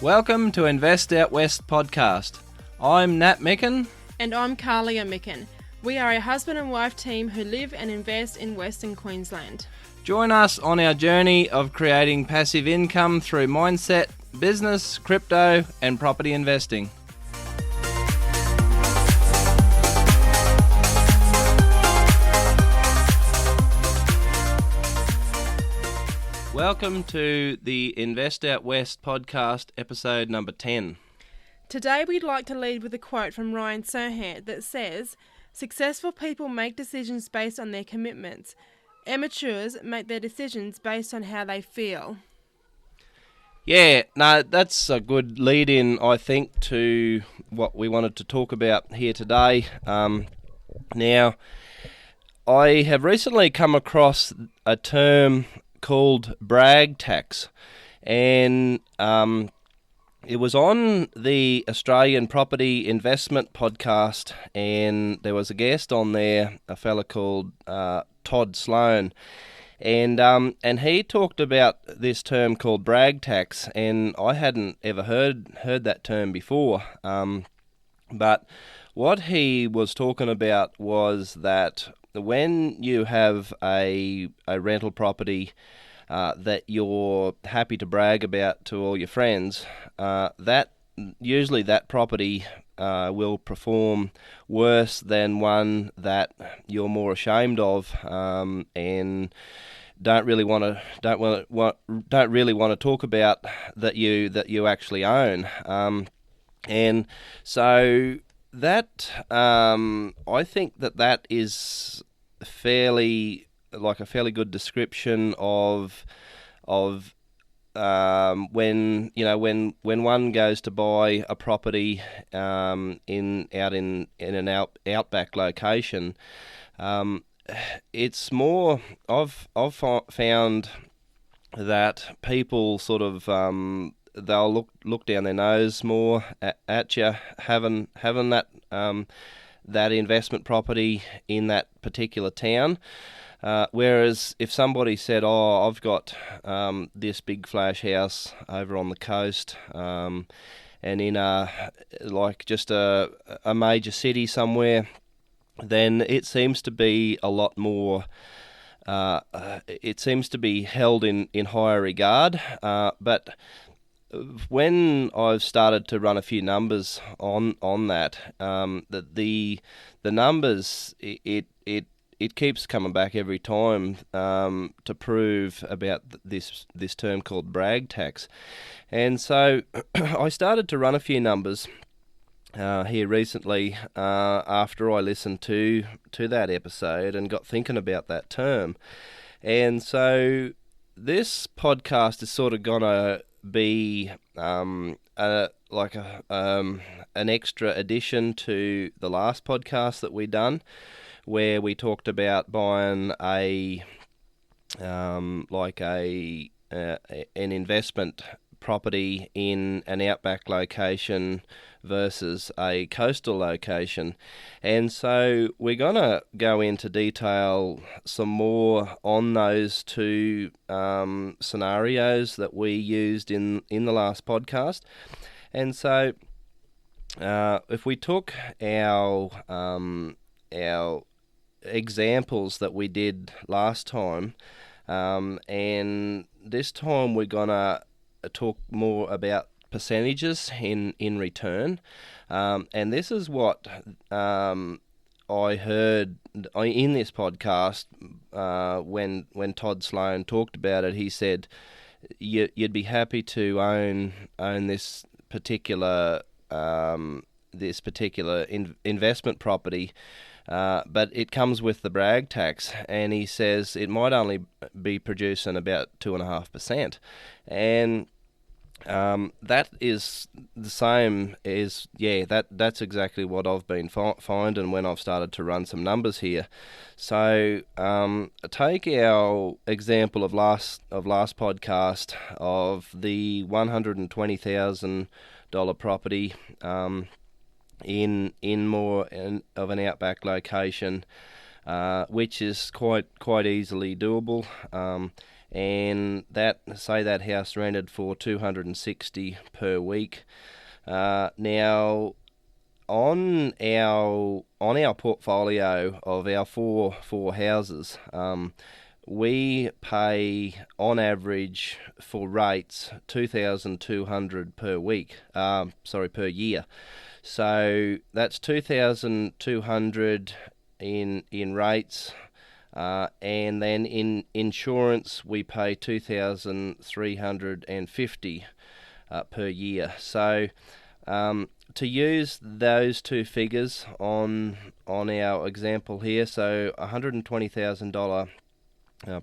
Welcome to Invest Out West podcast. I'm Nat Micken. And I'm Kahlia Micken. We are a husband and wife team who live and invest in Western Queensland. Join us on our journey of creating passive income through mindset, business, crypto, and property investing. Welcome to the Invest Out West podcast, episode number 10. Today we'd like to lead with a quote from Ryan Serhant that says, "Successful people make decisions based on their commitments. Amateurs make their decisions based on how they feel." Yeah, no, that's a good lead-in, I think, to what we wanted to talk about here today. Now, I have recently come across a term called brag tax, and it was on the Australian Property Investment podcast, and there was a guest on there, a fella called Todd Sloan, and he talked about this term called brag tax, and I hadn't ever heard that term before. But what he was talking about was that when you have a rental property that you're happy to brag about to all your friends, that usually that property will perform worse than one that you're more ashamed of and don't really want to talk about that you actually own, and so that I think that is a fairly good description of when one goes to buy a property in an outback location. It's more, I've found that people sort of they'll look down their nose more at you having that investment property in that particular town. Whereas if somebody said, "Oh, I've got this big flash house over on the coast, and in just a major city somewhere," then it seems to be a lot more. It seems to be held in higher regard. But when I've started to run a few numbers on that, the numbers it keeps coming back every time to prove about this term called brag tax. And so I started to run a few numbers here recently after I listened to that episode and got thinking about that term. And so this podcast is sort of gonna be an extra addition to the last podcast that we done, where we talked about buying an investment property in an outback location versus a coastal location. And so we're going to go into detail some more on those two scenarios that we used in the last podcast. And so if we took our examples that we did last time, and this time we're going to talk more about percentages in return, and this is what I heard in this podcast when Todd Sloan talked about it. He said you'd be happy to own this particular investment property, but it comes with the brag tax, and he says it might only be producing about 2.5%, and that is the same as that's exactly what I've been finding when I've started to run some numbers here. So take our example of last podcast of the $120,000 property in more of an outback location, which is quite easily doable. and that house rented for $260 per week. Now, on our portfolio of our four houses, we pay on average for rates $2,200 per week. Per year. So that's $2,200 in rates, and then in insurance we pay $2,350 per year. So to use those two figures on our example here, so $120,000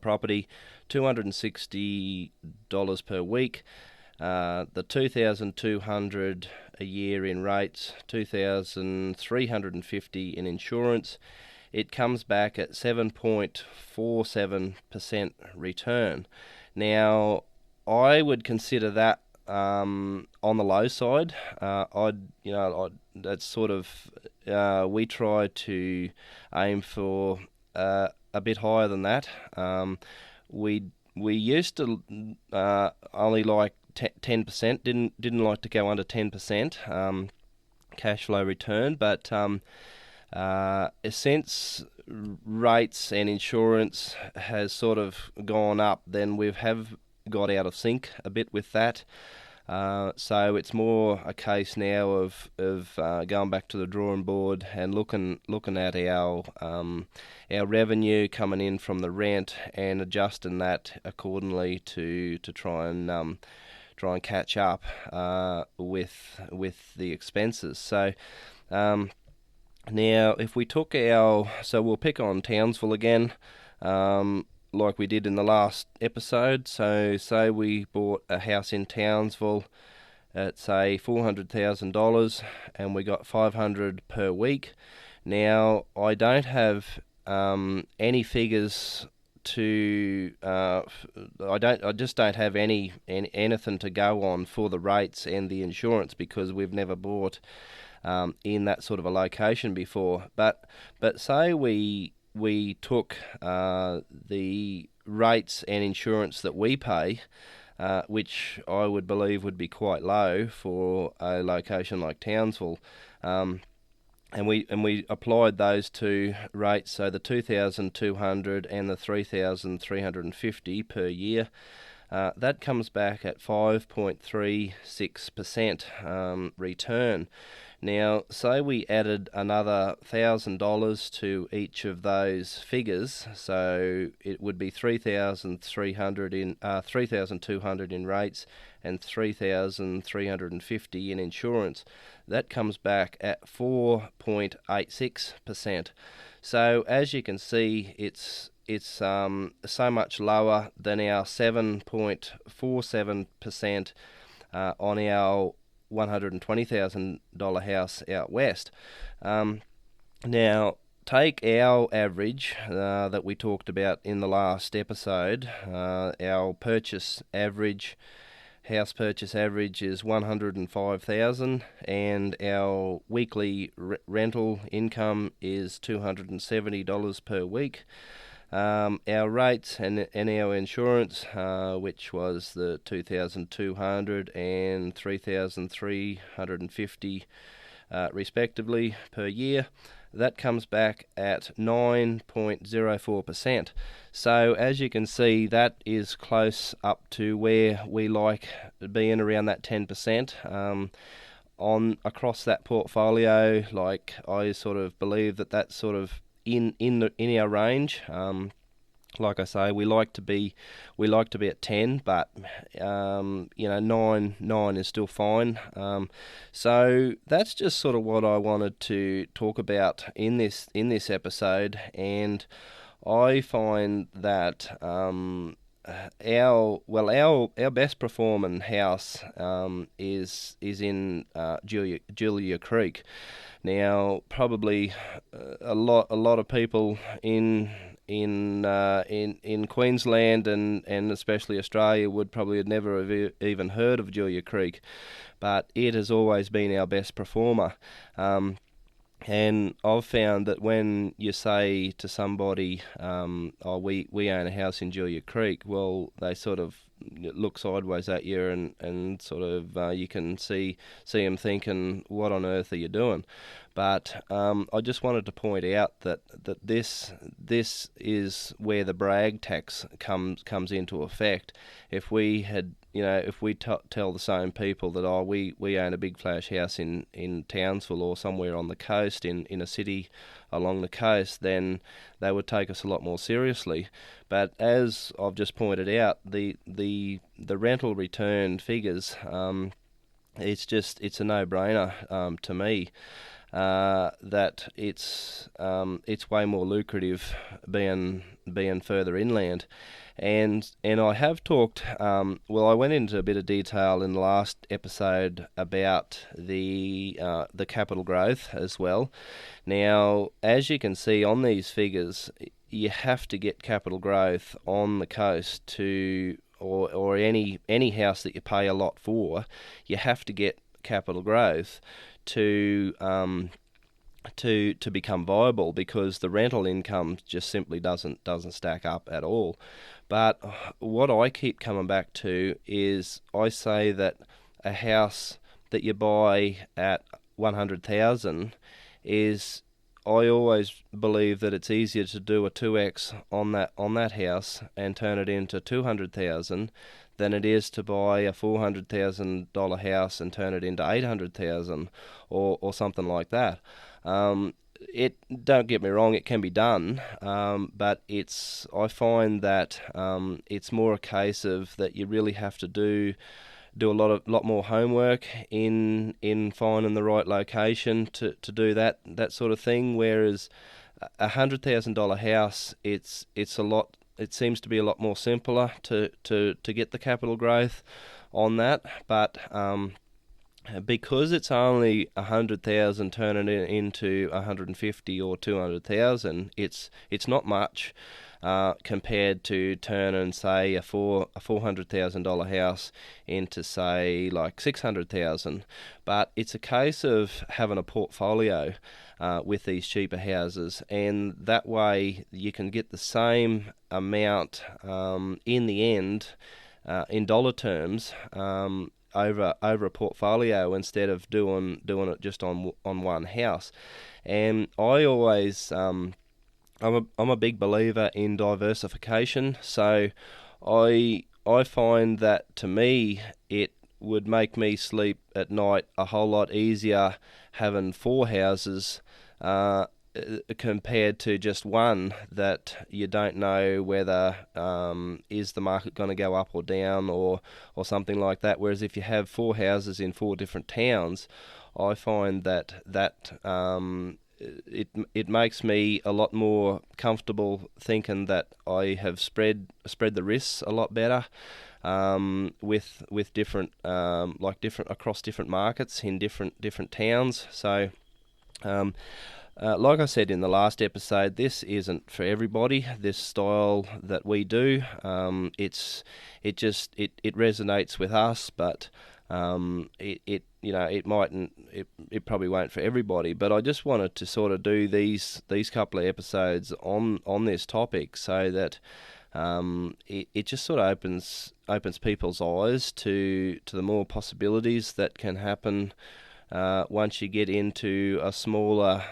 property, $260 per week, the $2,200 a year in rates, $2,350 in insurance, it comes back at 7.47% return. Now, I would consider that on the low side. That's sort of we try to aim for a bit higher than that. We used to only like 10%. Didn't like to go under 10% cash flow return, but since rates and insurance has sort of gone up, then we have got out of sync a bit with that. So it's more a case now of going back to the drawing board and looking at our revenue coming in from the rent and adjusting that accordingly to try and catch up with the expenses. So now if we took so we'll pick on Townsville again. Like we did in the last episode. So say we bought a house in Townsville at say $400,000 and we got $500 per week. Now I don't have any figures to I just don't have anything to go on for the rates and the insurance because we've never bought in that sort of a location before. But say we took the rates and insurance that we pay, which I would believe would be quite low for a location like Townsville, and we applied those two rates, so the $2,200 and the $3,350 per year. That comes back at 5.36% return. Now, say we added another $1,000 to each of those figures, so it would be $3,200 in rates and $3,350 in insurance. That comes back at 4.86%. So as you can see, it's so much lower than our 7.47% on our $120,000 house out west. Now, take our average that we talked about in the last episode. Our house purchase average is $105,000, and our weekly rental income is $270 per week. Our rates and our insurance, which was the $2,200 and $3,350 respectively per year, that comes back at 9.04%. So as you can see, that is close up to where we like being, around that 10%. On across that portfolio, like I sort of believe that's sort of in our range. Like I say, we like to be at 10, but 9 is still fine. So that's just sort of what I wanted to talk about in this episode, and I find that our best performing house is in Julia Creek. Now, probably a lot of people in Queensland and especially Australia would probably have never have even heard of Julia Creek, but it has always been our best performer. And I've found that when you say to somebody, "Oh, we own a house in Julia Creek," well, they sort of look sideways at you, and sort of you can see them thinking, "What on earth are you doing?" But I just wanted to point out that this is where the brag tax comes into effect. If we had if we tell the same people that, oh, we own a big flash house in Townsville or somewhere on the coast, in a city along the coast, then they would take us a lot more seriously. But as I've just pointed out, the rental return figures, it's a no-brainer to me. That it's way more lucrative being further inland, and I have talked. I went into a bit of detail in the last episode about the capital growth as well. Now, as you can see on these figures, you have to get capital growth on the coast to, or any house that you pay a lot for, you have to get capital growth to become viable, because the rental income just simply doesn't stack up at all. But what I keep coming back to is, I say that a house that you buy at 100,000 is, I always believe that it's easier to do a 2x on that house and turn it into 200,000 than it is to buy a $400,000 house and turn it into 800,000 or something like that. It Don't get me wrong, it can be done, but I find that it's more a case of that you really have to do a lot more homework in finding the right location to do that sort of thing. Whereas $100,000 house, it's a lot. It seems to be a lot more simpler to get the capital growth on that, but because it's only 100,000 turning it into 150 or 200,000, it's not much compared to turning, say, a $400,000 house into, say, like 600,000. But it's a case of having a portfolio with these cheaper houses, and that way you can get the same amount in the end, in dollar terms, over a portfolio, instead of doing it just on one house. And I always I'm a big believer in diversification, so I find that, to me, it would make me sleep at night a whole lot easier having four houses compared to just one that you don't know whether is the market going to go up or down or something like that. Whereas if you have four houses in four different towns, I find that it makes me a lot more comfortable thinking that I have spread the risks a lot better, with different different across different markets in different towns. So like I said in the last episode, this isn't for everybody. This style that we do, it resonates with us, but it probably won't for everybody. But I just wanted to sort of do these couple of episodes on this topic, so that it just sort of opens people's eyes to the more possibilities that can happen once you get into a smaller,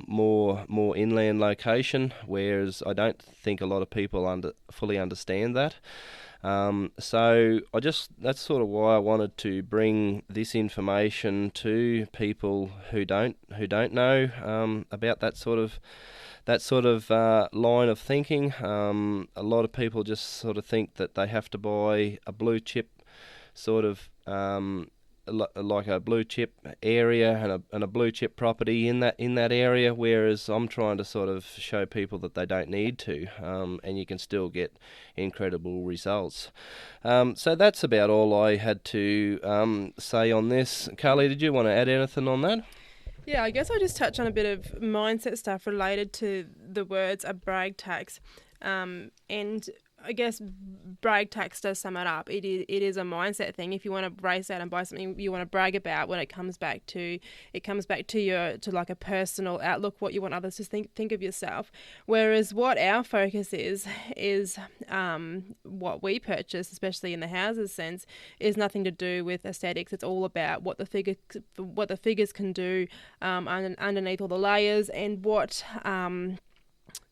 more inland location. Whereas I don't think a lot of people fully understand that. So that's sort of why I wanted to bring this information to people who don't know about that sort of line of thinking. A lot of people just sort of think that they have to buy a blue chip sort of like a blue chip area and a blue chip property in that area, whereas I'm trying to sort of show people that they don't need to, and you can still get incredible results. So that's about all I had to say on this. Kahlia, did you want to add anything on that? Yeah, I guess I'll just touch on a bit of mindset stuff related to the words a brag tax. And I guess brag tax does sum it up. It is a mindset thing. If you want to race out and buy something you want to brag about, when it comes back to like a personal outlook, what you want others to think of yourself. Whereas what our focus is what we purchase, especially in the houses sense, is nothing to do with aesthetics. It's all about what the figures can do underneath all the layers, and what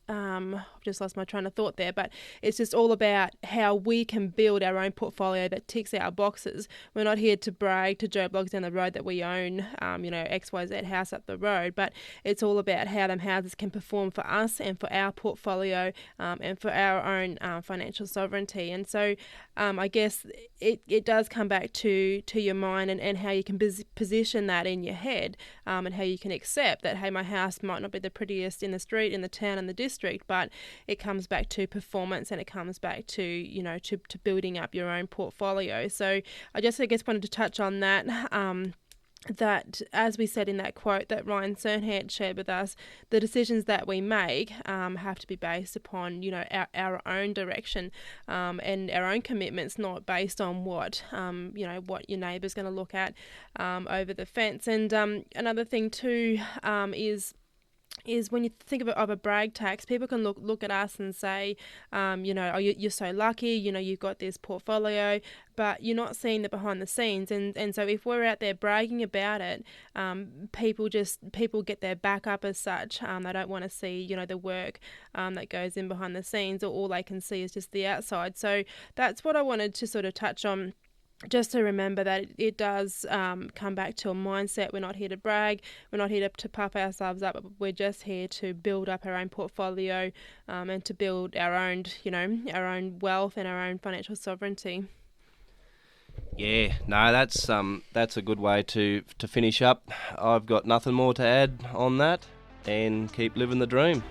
I've just lost my train of thought there, but it's just all about how we can build our own portfolio that ticks our boxes. We're not here to brag to Joe Blogs down the road that we own, XYZ house up the road, but it's all about how them houses can perform for us and for our portfolio, and for our own financial sovereignty. And so I guess it does come back to your mind, and how you can position that in your head, and how you can accept that, hey, my house might not be the prettiest in the street, in the town, in the district, but it comes back to performance, and it comes back to to building up your own portfolio. So I guess wanted to touch on that. That, as we said in that quote that Ryan Sernhant shared with us, the decisions that we make have to be based upon our own direction, and our own commitments, not based on what what your neighbour's going to look at over the fence. And another thing too is when you think of a brag tax, people can look at us and say, oh, you're so lucky, you've got this portfolio, but you're not seeing the behind the scenes. And so if we're out there bragging about it, people get their back up as such. They don't want to see, the work that goes in behind the scenes, or all they can see is just the outside. So that's what I wanted to sort of touch on. Just to remember that it does come back to a mindset. We're not here to brag. We're not here to puff ourselves up. We're just here to build up our own portfolio, and to build our own, our own wealth and our own financial sovereignty. Yeah, no, that's a good way to finish up. I've got nothing more to add on that, and keep living the dream.